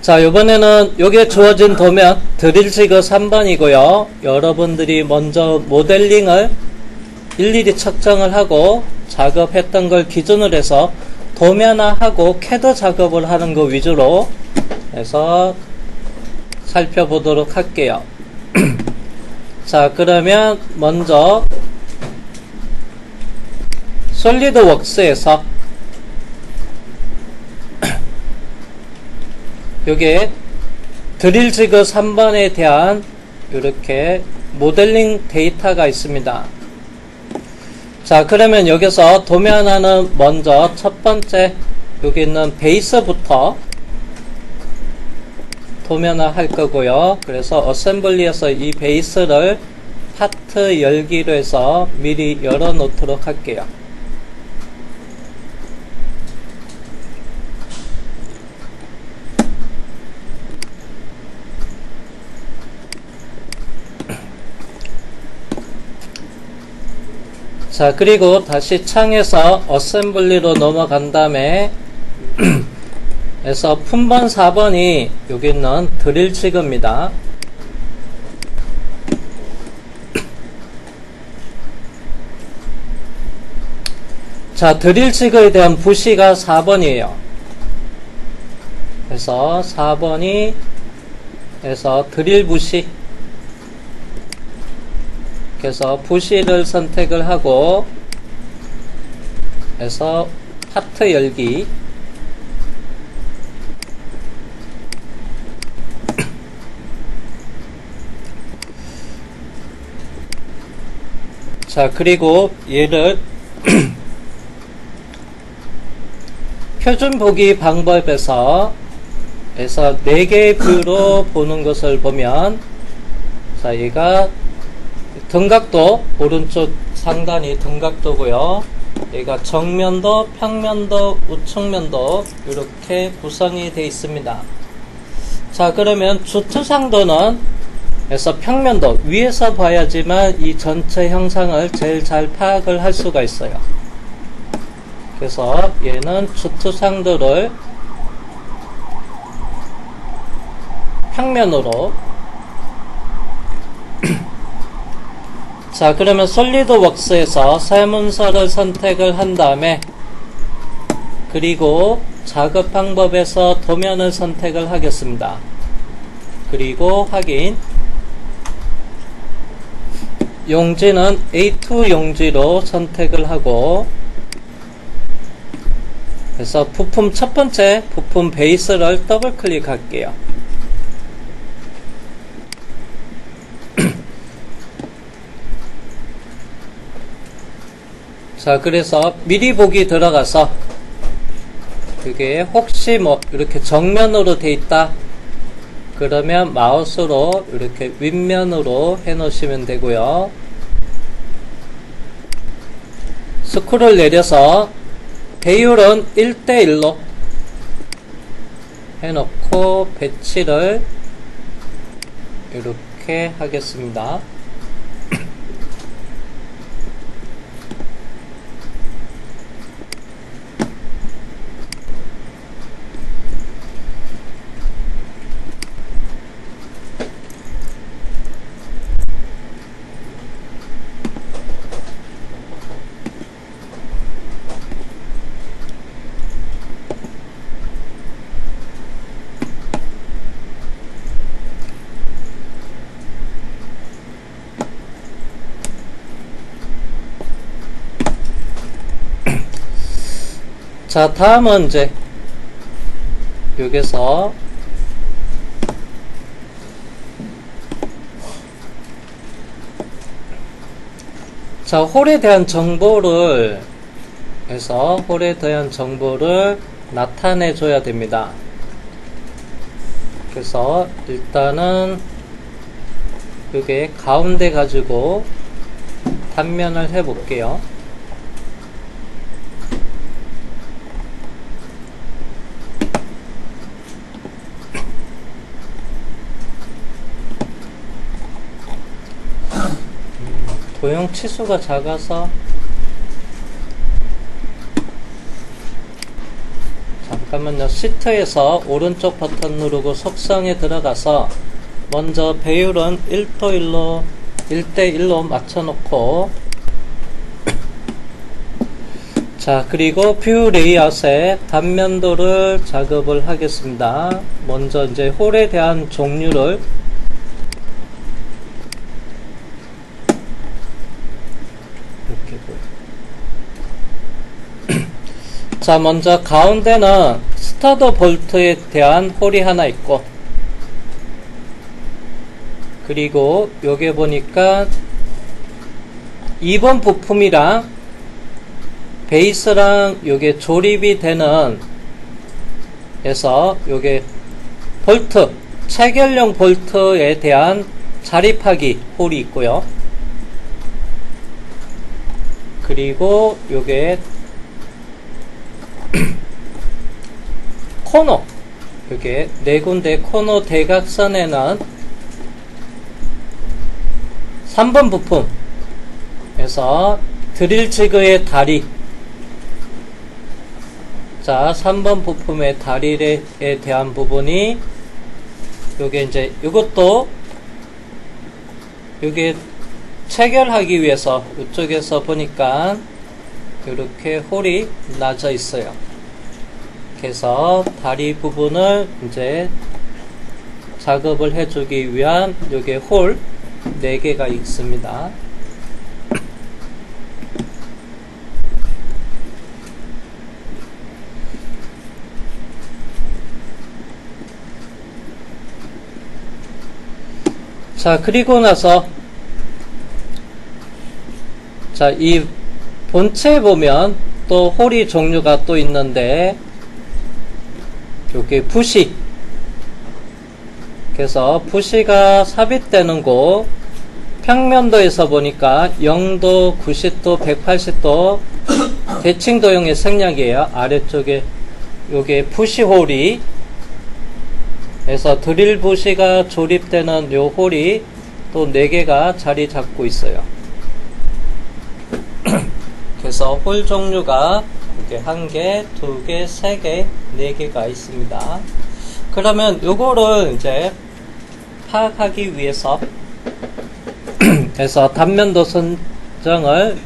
자, 이번에는 여기에 주어진 도면 드릴 지그 3번이고요. 여러분들이 먼저 모델링을 일일이 측정을 하고 작업했던 걸 기준으로 해서 도면화하고 캐드 작업을 하는 거 위주로 해서 살펴보도록 할게요. 자, 그러면 먼저 솔리드웍스에서 요게 드릴 지그 3번에 대한 이렇게 모델링 데이터가 있습니다. 자, 그러면 여기서 도면화는 먼저 첫 번째 여기 있는 베이스부터 도면화 할 거고요. 그래서 어셈블리에서 이 베이스를 파트 열기로 해서 미리 열어 놓도록 할게요. 자, 그리고 다시 창에서 어셈블리로 넘어간 다음에 그래서 품번 4번이 여기 있는 드릴 지그입니다. 자, 드릴 지그에 대한 부시가 4번이에요. 그래서 4번이 그래서 드릴 부시, 그래서 부시를 선택을 하고 그래서 파트 열기, 자, 그리고 얘를 표준 보기 방법에서 4개의 뷰로 보는 것을 보면, 자, 얘가 등각도 오른쪽 상단이 등각도고요. 얘가 정면도, 평면도, 우측면도 이렇게 구성이 되어 있습니다. 자, 그러면 주투상도는 그래서 평면도 위에서 봐야지만 이 전체 형상을 제일 잘 파악을 할 수가 있어요. 그래서 얘는 주투상도를 평면으로 자, 그러면 솔리드웍스에서 사문서를 선택을 한 다음에 그리고 작업 방법에서 도면을 선택을 하겠습니다. 그리고 확인, 용지는 A2 용지로 선택을 하고 그래서 부품 첫 번째 부품 베이스를 더블 클릭할게요. 자, 그래서 미리 보기 들어가서 그게 혹시 뭐 이렇게 정면으로 돼 있다 그러면 마우스로 이렇게 윗면으로 해 놓으시면 되고요. 스크롤 내려서 배율은 1:1로 해 놓고 배치를 이렇게 하겠습니다. 자, 다음은 이제 여기서 자, 홀에 대한 정보를 해서 홀에 대한 정보를 나타내 줘야 됩니다. 그래서 일단은 이게 가운데 가지고 단면을 해 볼게요. 도형 치수가 작아서 자, 잠깐만요. 시트에서 오른쪽 버튼 누르고 속성에 들어가서 먼저 배율은 1대1로 맞춰놓고, 자, 그리고 뷰 레이아웃에 단면도를 작업을 하겠습니다. 먼저 이제 홀에 대한 종류를 이렇게 자, 먼저 가운데는 스타터 볼트에 대한 홀이 하나 있고, 그리고 요게 보니까 2번 부품이랑 베이스랑 요게 조립이 되는 에서 요게 볼트, 체결용 볼트에 대한 자립하기 홀이 있고요. 그리고 요게 코너, 요게 네 군데 코너 대각선에는 3번 부품에서 드릴 지그의 다리, 자, 3번 부품의 다리에 대한 부분이 요게 이제 이것도 요게 체결하기 위해서 이쪽에서 보니까 이렇게 홀이 나져 있어요. 그래서 다리 부분을 이제 작업을 해주기 위한 요게 홀 4개가 있습니다. 자, 그리고 나서 자, 이 본체에 보면 또 홀이 종류가 또 있는데 여기 부시, 그래서 부시가 삽입되는 곳 평면도에서 보니까 0도, 90도, 180도 대칭도형의 생략이에요. 아래쪽에 요게 부시 홀이, 그래서 드릴 부시가 조립되는 요 홀이 또 4개가 자리 잡고 있어요. 그래서 홀 종류가 이렇게 1개, 2개, 3개, 4개가 있습니다. 그러면 요거를 이제 파악하기 위해서 그래서 단면도 선정을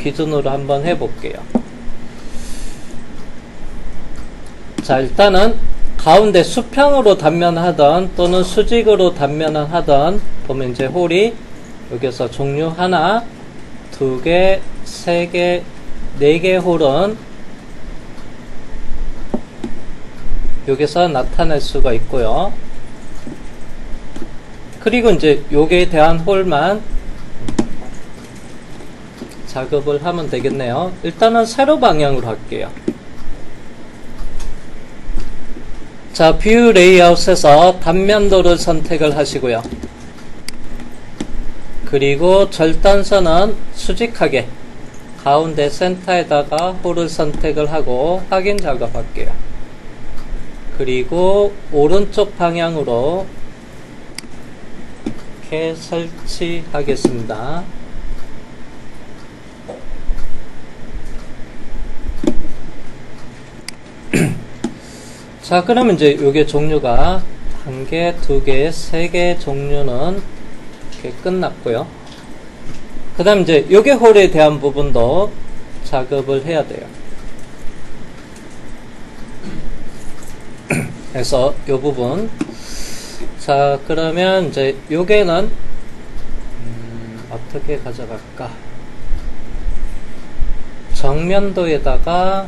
기준으로 한번 해볼게요. 자, 일단은 가운데 수평으로 단면하던 또는 수직으로 단면을 하던 보면 이제 홀이 여기서 종류 하나, 2개, 3개, 4개 홀은 여기서 나타낼 수가 있고요. 그리고 이제 요게 대한 홀만 작업을 하면 되겠네요. 일단은 세로 방향으로 할게요. 자, 뷰 레이아웃에서 단면도를 선택을 하시고요. 그리고 절단선은 수직하게 가운데 센터에다가 홀을 선택을 하고 확인 작업할게요. 그리고 오른쪽 방향으로 이렇게 설치하겠습니다. 자, 그러면 이제 요게 종류가 1개, 2개, 3개 종류는 이렇게 끝났고요. 그 다음 이제 요게 홀에 대한 부분도 작업을 해야 돼요. 그래서 요 부분. 자, 그러면 이제 요게는 어떻게 가져갈까? 정면도에다가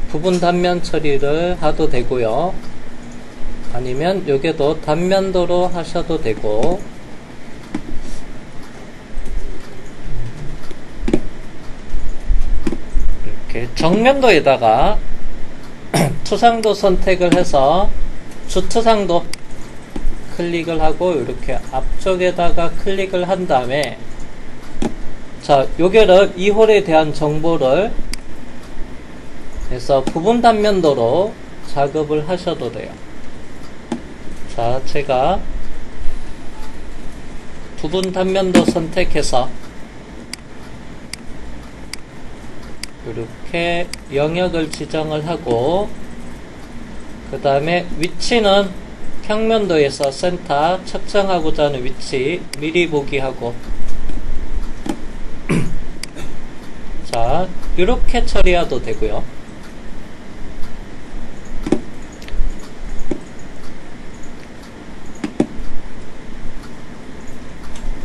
부분 단면 처리를 해도 되고요. 아니면 여기도 단면도로 하셔도 되고, 이렇게 정면도에다가 투상도 선택을 해서 주투상도 클릭을 하고 이렇게 앞쪽에다가 클릭을 한 다음에, 자, 요게를 이 홀에 대한 정보를 해서 부분 단면도로 작업을 하셔도 돼요. 자, 제가 부분 단면도 선택해서 이렇게 영역을 지정을 하고, 그 다음에 위치는 평면도에서 센터 측정하고자 하는 위치 미리 보기 하고, 자, 이렇게 처리해도 되고요.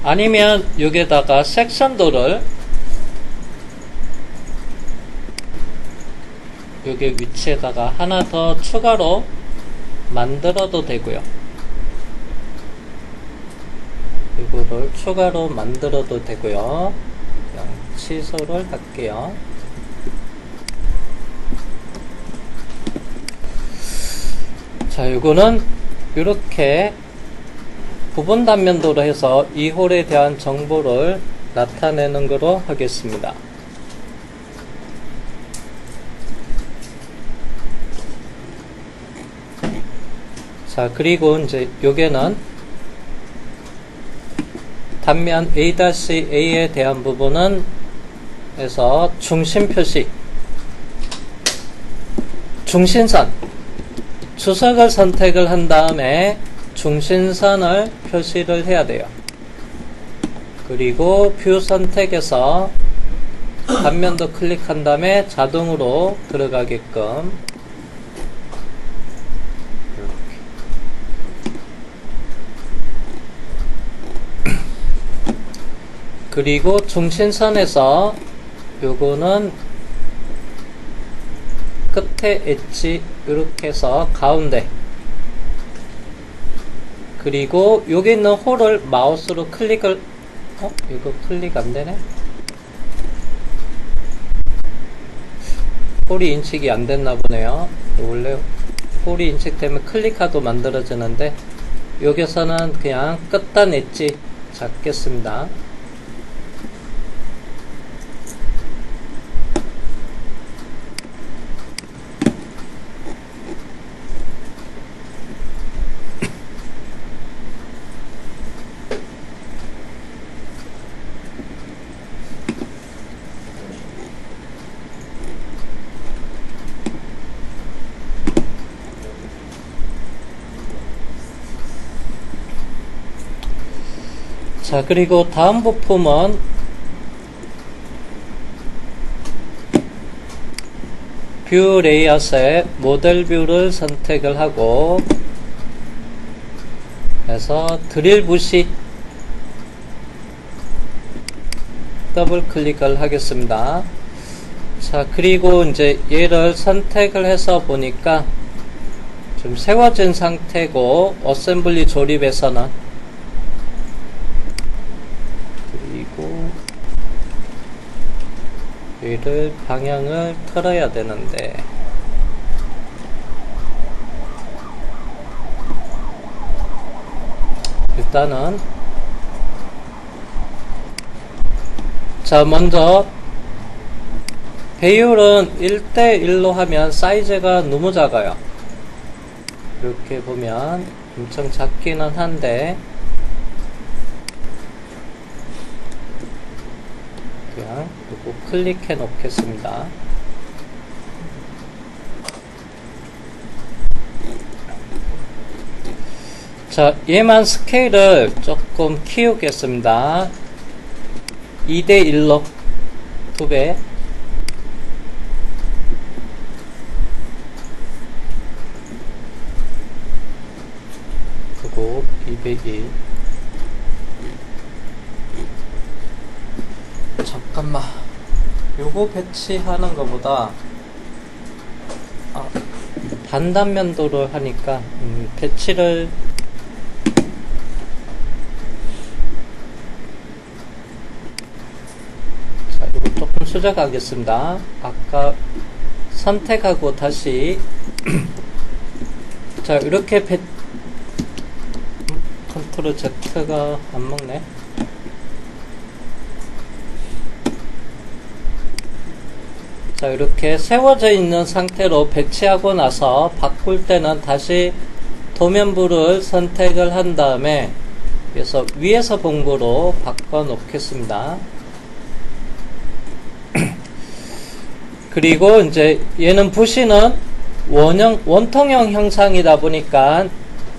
아니면 여기에다가 섹션도를 여기 위치에다가 하나 더 추가로 만들어도 되고요. 이거를 추가로 만들어도 되고요. 그냥 취소를 할게요. 자, 이거는 이렇게 부분 단면도로 해서 이 홀에 대한 정보를 나타내는 거로 하겠습니다. 자, 그리고 이제 요게는 단면 A-A에 대한 부분은 해서 중심 표시, 중심선, 주석을 선택을 한 다음에 중심선을 표시를 해야 돼요. 그리고 뷰 선택에서 단면도 클릭한 다음에 자동으로 들어가게끔 이렇게. 그리고 중심선에서 요거는 끝에 엣지 이렇게 해서 가운데, 그리고 여기 있는 홀을 마우스로 클릭을 이거 클릭 안되네. 홀이 인식이 안됐나 보네요. 원래 홀이 인식되면 클릭하도 만들어지는데 여기서는 그냥 끝단 엣지 잡겠습니다. 자, 그리고 다음 부품은 뷰 레이아웃에 모델 뷰를 선택을 하고 해서 드릴 부시 더블 클릭을 하겠습니다. 자, 그리고 이제 얘를 선택을 해서 보니까 좀 세워진 상태고, 어셈블리 조립에서는 얘를 방향을 틀어야 되는데 일단은 자, 먼저 배율은 1:1로 하면 사이즈가 너무 작아요. 이렇게 보면 엄청 작기는 한데 그냥 요거 클릭해 놓겠습니다. 자, 얘만 스케일을 조금 키우겠습니다. 2:1로 2배. 그리고 201. 잠깐만, 요거 배치하는 것보다 반단면도를 하니까 배치를 자, 이거 조금 수정하겠습니다. 아까 선택하고 다시 자, 이렇게 컨트롤 Z가 안 먹네. 자, 이렇게 세워져 있는 상태로 배치하고 나서 바꿀 때는 다시 도면부를 선택을 한 다음에 그래서 위에서 본 거로 바꿔 놓겠습니다. 그리고 이제 얘는 부시는 원통형 형상이다 보니까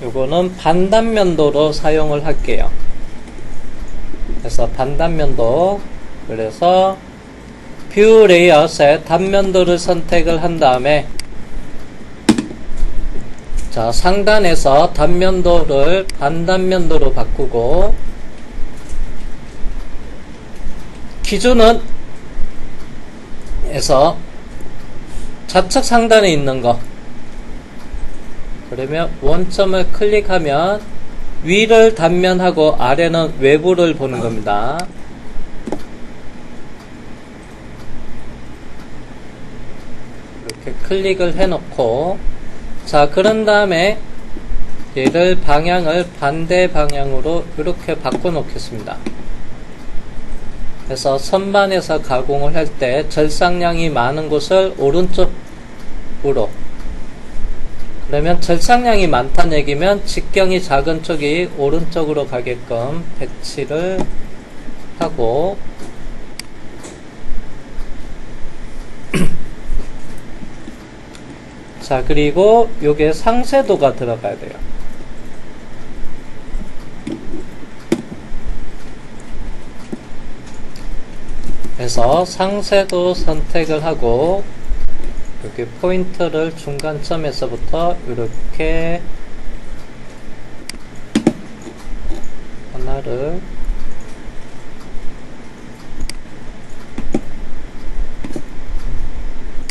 요거는 반단면도로 사용을 할게요. 그래서 반단면도, 그래서 뷰 레이아웃에 단면도를 선택을 한 다음에, 자, 상단에서 단면도를 반단면도로 바꾸고, 기준은 에서 좌측 상단에 있는 거, 그러면 원점을 클릭하면 위를 단면하고 아래는 외부를 보는 겁니다. 이렇게 클릭을 해놓고, 자, 그런 다음에 얘를 방향을 반대 방향으로 이렇게 바꿔 놓겠습니다. 그래서 선반에서 가공을 할 때 절삭량이 많은 곳을 오른쪽으로, 그러면 절삭량이 많다는 얘기면 직경이 작은 쪽이 오른쪽으로 가게끔 배치를 하고, 자, 그리고 요게 상쇄도가 들어가야 돼요. 그래서 상쇄도 선택을 하고, 여기 포인트를 중간점에서부터 이렇게 하나를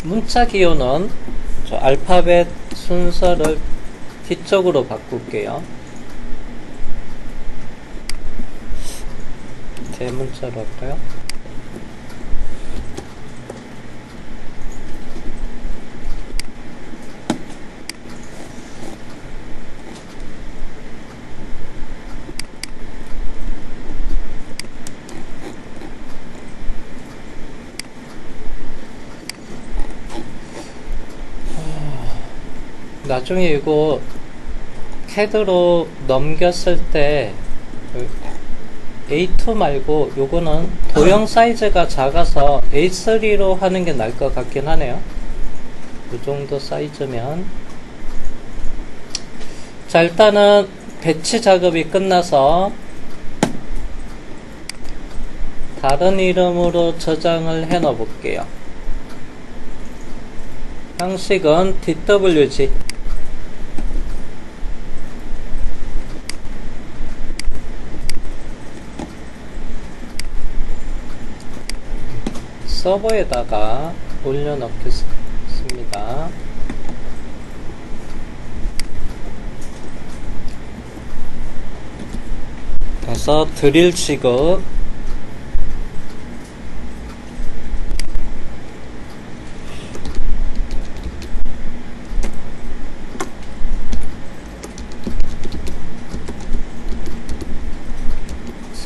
문자 기호는 저 알파벳 순서를 뒤쪽으로 바꿀게요. 대문자로 할까요? 나중에 이거 캐드로 넘겼을 때 A2 말고 요거는 도형 사이즈가 작아서 A3로 하는 게 나을 것 같긴 하네요. 이 정도 사이즈면. 자, 일단은 배치 작업이 끝나서 다른 이름으로 저장을 해 넣어 볼게요. 형식은 DWG. 서버에다가 올려놓겠습니다. 그래서 드릴 취급,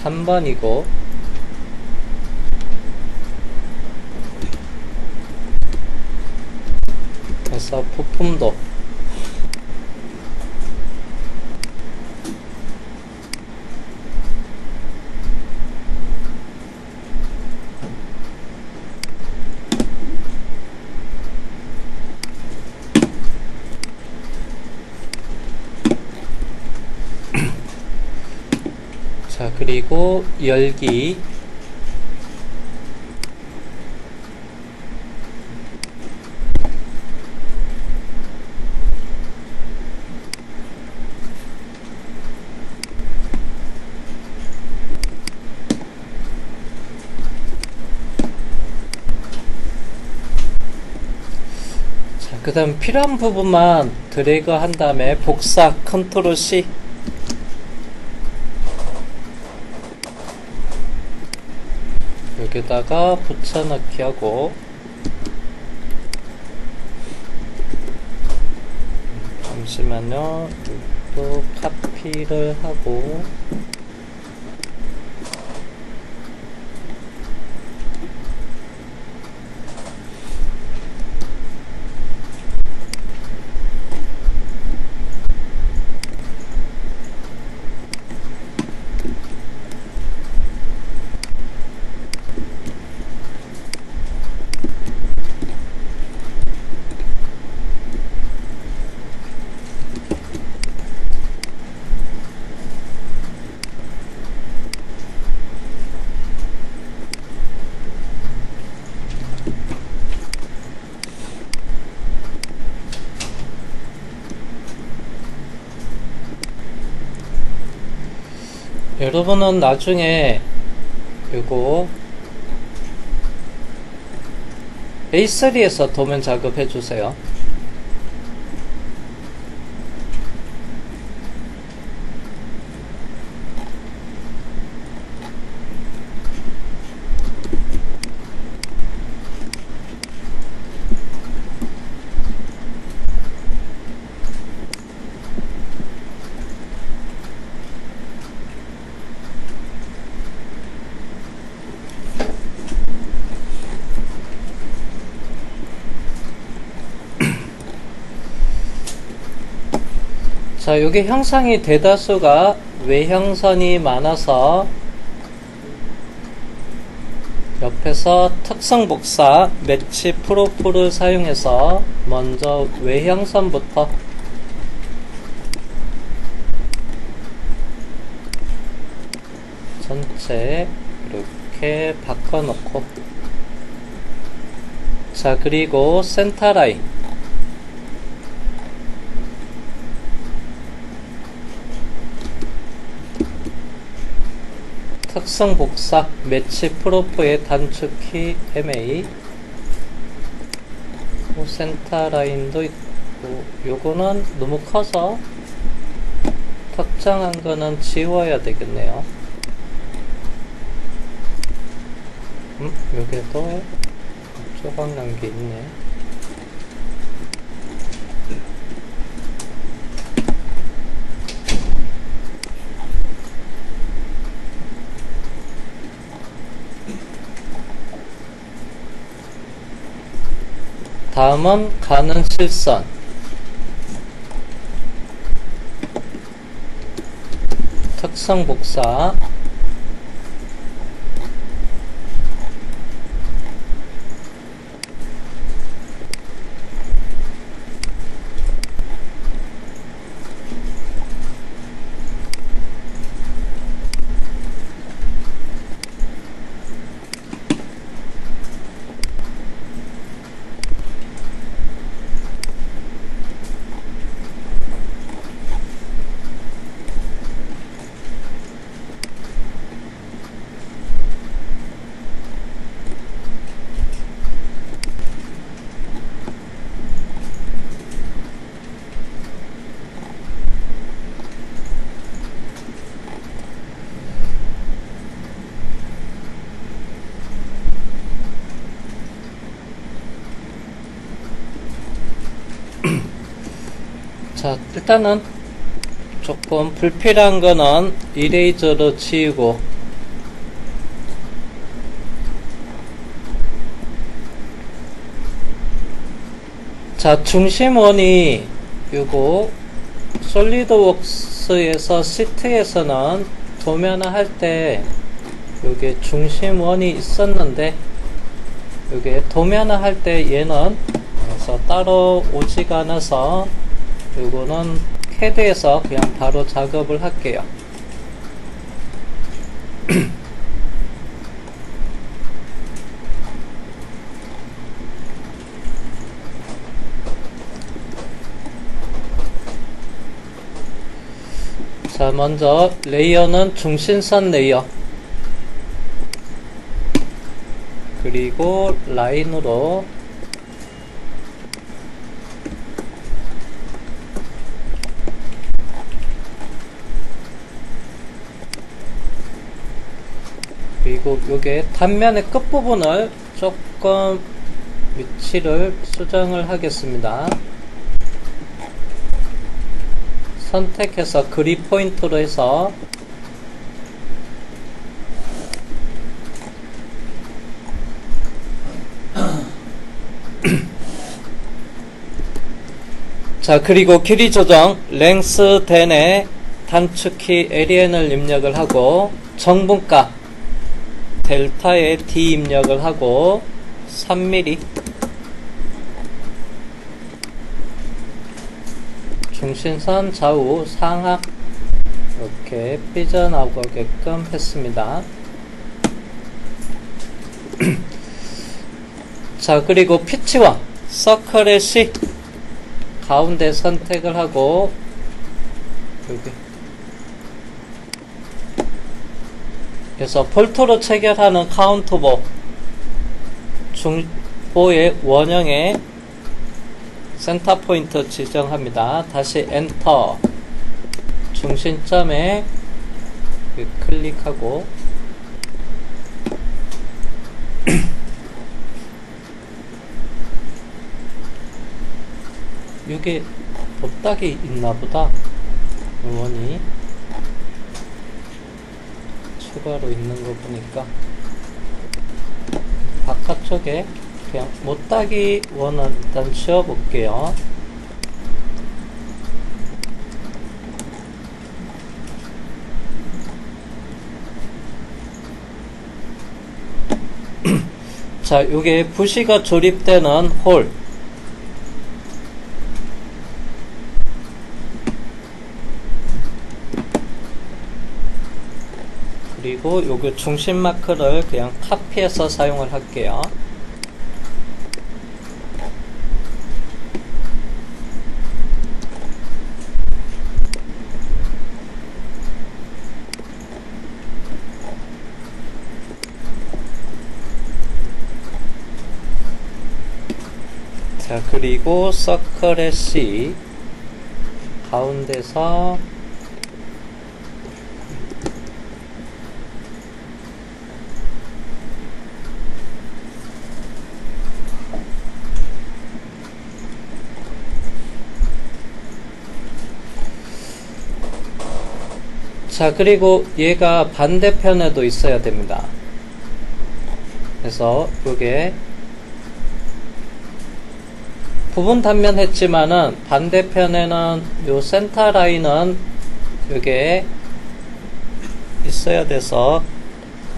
(3번이고) 그래서 부품도 자, 그리고 열기, 그 다음 필요한 부분만 드래그 한 다음에 복사 컨트롤 C, 여기다가 붙여넣기 하고, 잠시만요, 또 카피를 하고, 여러분은 나중에 이거 A3에서 도면 작업해 주세요. 자, 여기 형상이 대다수가 외형선이 많아서 옆에서 특성 복사 매치 프로프를 사용해서 먼저 외형선부터 전체 이렇게 바꿔놓고, 자, 그리고 센터 라인 특성 복사 매치 프로프의 단축키 MA, 센터 라인도 있고, 요거는 너무 커서 특정한 거는 지워야 되겠네요. 여기에도 조각난 게 있네. 다음은 가는 실선, 특성 복사 자, 일단은 조금 불필요한 거는 이레이저로 지우고, 자, 중심원이 요거 솔리드웍스에서 시트에서는 도면을 할 때 요게 중심원이 있었는데, 요게 도면을 할 때 얘는 그래서 따로 오지가 않아서 요거는 캐드에서 그냥 바로 작업을 할게요. 자, 먼저 레이어는 중심선 레이어, 그리고 라인으로 그리고 요게 단면의 끝부분을 조금 위치를 수정을 하겠습니다. 선택해서 그립 포인트로 해서 자, 그리고 길이 조정 랭스 덴에 단축키 LN을 입력을 하고, 정분가 델타에 D 입력을 하고 3mm, 중심선 좌우 상하 이렇게 삐져나오게끔 했습니다. 자, 그리고 피치와 서클의 C 가운데 선택을 하고, 여기 그래서 볼트로 체결하는 카운트보 중보의 원형의 센터 포인트 지정합니다. 다시 엔터. 중심점에 클릭하고 이게 없다게 있나보다. 원이 추가로 있는 거 보니까 바깥쪽에 그냥 못따기 원은 일단 지워볼게요. 자, 요게 부시가 조립되는 홀. 그리고 요거 중심 마크를 그냥 카피해서 사용을 할게요. 자, 그리고 서클의 C 가운데서 자, 그리고 얘가 반대편에도 있어야 됩니다. 그래서 요게 부분 단면했지만은 반대편에는 요 센터 라인은 요게 있어야 돼서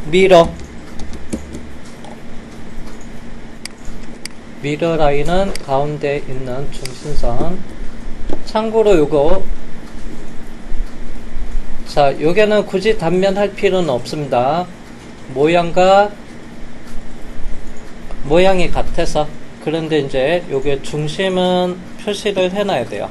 미러 라인은 가운데 있는 중심선. 참고로 요거 자, 요게는 굳이 단면할 필요는 없습니다. 모양이 같아서. 그런데 이제 요게 중심은 표시를 해놔야 돼요.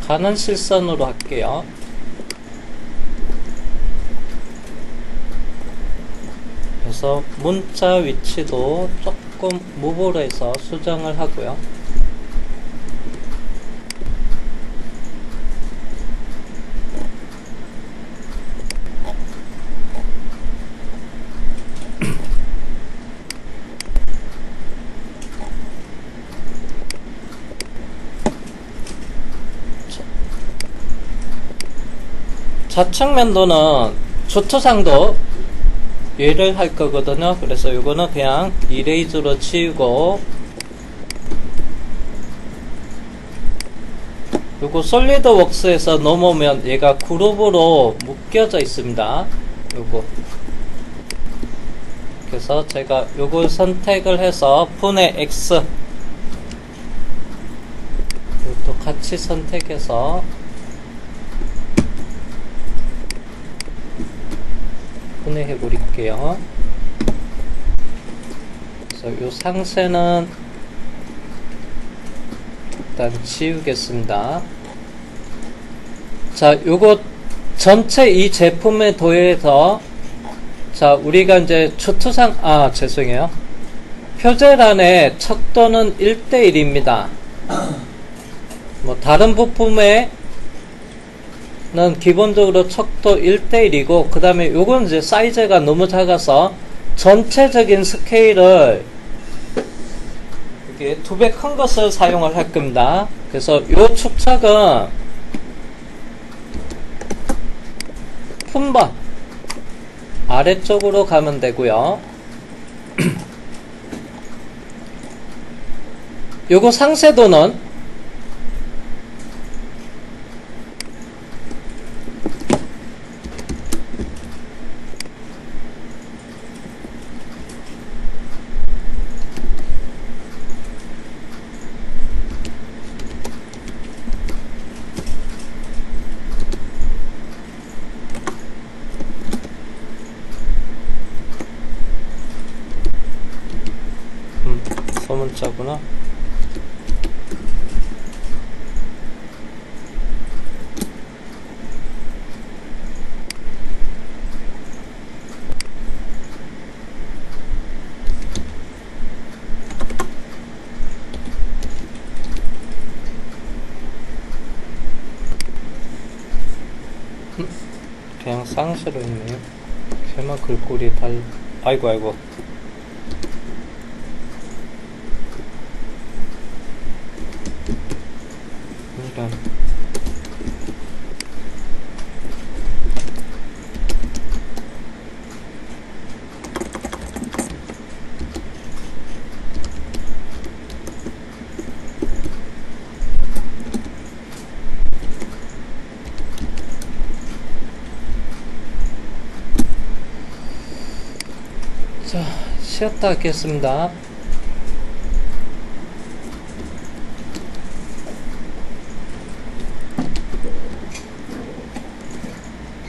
가는 실선으로 할게요. 그래서 문자 위치도 조금 무브로 해서 수정을 하고요. 좌측 면도는 조투상도 얘를 할 거거든요. 그래서 이거는 그냥 이레이저로 지우고, 요거 솔리드웍스에서 넘어오면 얘가 그룹으로 묶여져 있습니다. 요거. 그래서 제가 요걸 선택을 해서 분의 X 이것도 같이 선택해서 분해해 버릴게요. 그래서 요 상세는 일단 지우겠습니다. 자, 요거 전체 이 제품에 더해서 자, 우리가 이제 추투상 죄송해요. 표제란에 척도는 1:1입니다. 뭐 다른 부품에 는 기본적으로 척도 1:1이고, 그 다음에 요건 이제 사이즈가 너무 작아서 전체적인 스케일을 이렇게 2배 큰 것을 사용을 할 겁니다. 그래서 요 축척은 품번 아래쪽으로 가면 되고요. 요거 상세도는 문자구나. 그냥 쌍시로 있네요. 설마 글꼴이 아이고. 이런. 자, 쉬었다 하겠습니다.